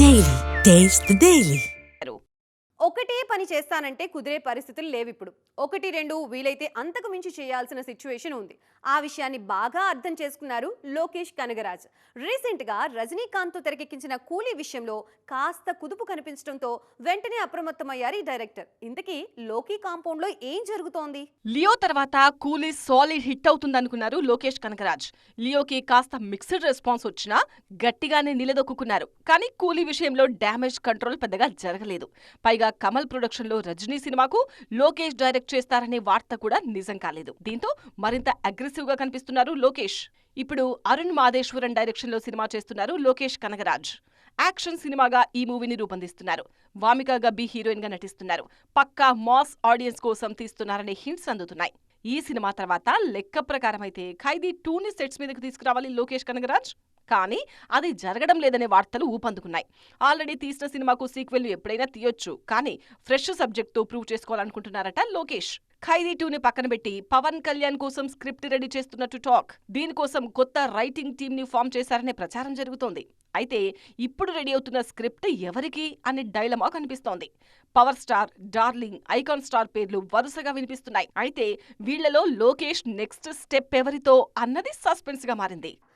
Daily. Taste the Daily. ఒకటే పని చేస్తానంటే కుదిరే పరిస్థితులు లేవిప్పుడు. 1, 2 వీలైతే అంతకు మించి చేయాల్సిన సిచ్యువేషన్ ఉంది. ఆ విషయాన్ని బాగా అర్థం చేసుకున్నారు లోకేష్ కనగరాజ్. రీసెంట్గా రజనీకాంత్తో తెరకెక్కించిన కూలీ విషయంలో కాస్త కుదుపు కనిపించడంతో వెంటనే అప్రమత్తమయ్యారు ఈ డైరెక్టర్. ఇంతకీ లోకీ కాంపౌండ్లో ఏం జరుగుతోంది? లియో తర్వాత కూలీ సాలిడ్ హిట్ అవుతుందనుకున్నారు లోకేష్ కనగరాజ్. లియోకి కాస్త మిక్స్డ్ రెస్పాన్స్ వచ్చినా గట్టిగానే నిలదొక్కున్నారు. కానీ కూలీ విషయంలో డ్యామేజ్ కంట్రోల్ పెద్దగా జరగలేదు. పైగా కమల్ ప్రొడక్షన్ లో రజనీ సినిమాకు లోకేష్ డైరెక్ట్ చేస్తారనే వార్త కూడా నిజం కాలేదు. దీంతో మరింత అగ్రెసివ్ గా కనిపిస్తున్నారు లోకేష్. ఇప్పుడు అరుణ్ మాదేశ్వరన్ డైరెక్షన్ లో సినిమా చేస్తున్నారు లోకేష్ కనగరాజ్. యాక్షన్ సినిమాగా ఈ మూవీని రూపొందిస్తున్నారు. వామిక గబ్బి హీరోయిన్ గా నటిస్తున్నారు. పక్కా మాస్ ఆడియన్స్ కోసం తీస్తున్నారనే హింట్స్ అందుతున్నాయి. ఈ సినిమా తర్వాత లెక్క ప్రకారం అయితే ఖైదీ 2ని సెట్స్ మీదకి తీసుకురావాలి లోకేష్ కనగరాజ్. కానీ అది జరగడం లేదనే వార్తలు ఊపందుకున్నాయి. ఆల్రెడీ తీసిన సినిమాకు సీక్వెల్ ఎప్పుడైనా తీయొచ్చు, కానీ ఫ్రెష్ సబ్జెక్ట్తో ప్రూవ్ చేసుకోవాలనుకుంటున్నారట లోకేష్. ఖైదీ 2ని పక్కన పెట్టి పవన్ కళ్యాణ్ కోసం స్క్రిప్ట్ రెడీ చేస్తున్నట్టు టాక్. దీనికోసం కొత్త రైటింగ్ టీమ్ ని ఫామ్ చేశారనే ప్రచారం జరుగుతోంది. అయితే ఇప్పుడు రెడీ అవుతున్న స్క్రిప్ట్ ఎవరికి అనే డైలమా కనిపిస్తోంది. Power star, darling, icon star పేర్లు వరుసగా వినిపిస్తున్నాయి. అయితే వీళ్లలో లోకేష్ నెక్స్ట్ స్టెప్ ఎవరితో అన్నది సస్పెన్స్ గా మారింది.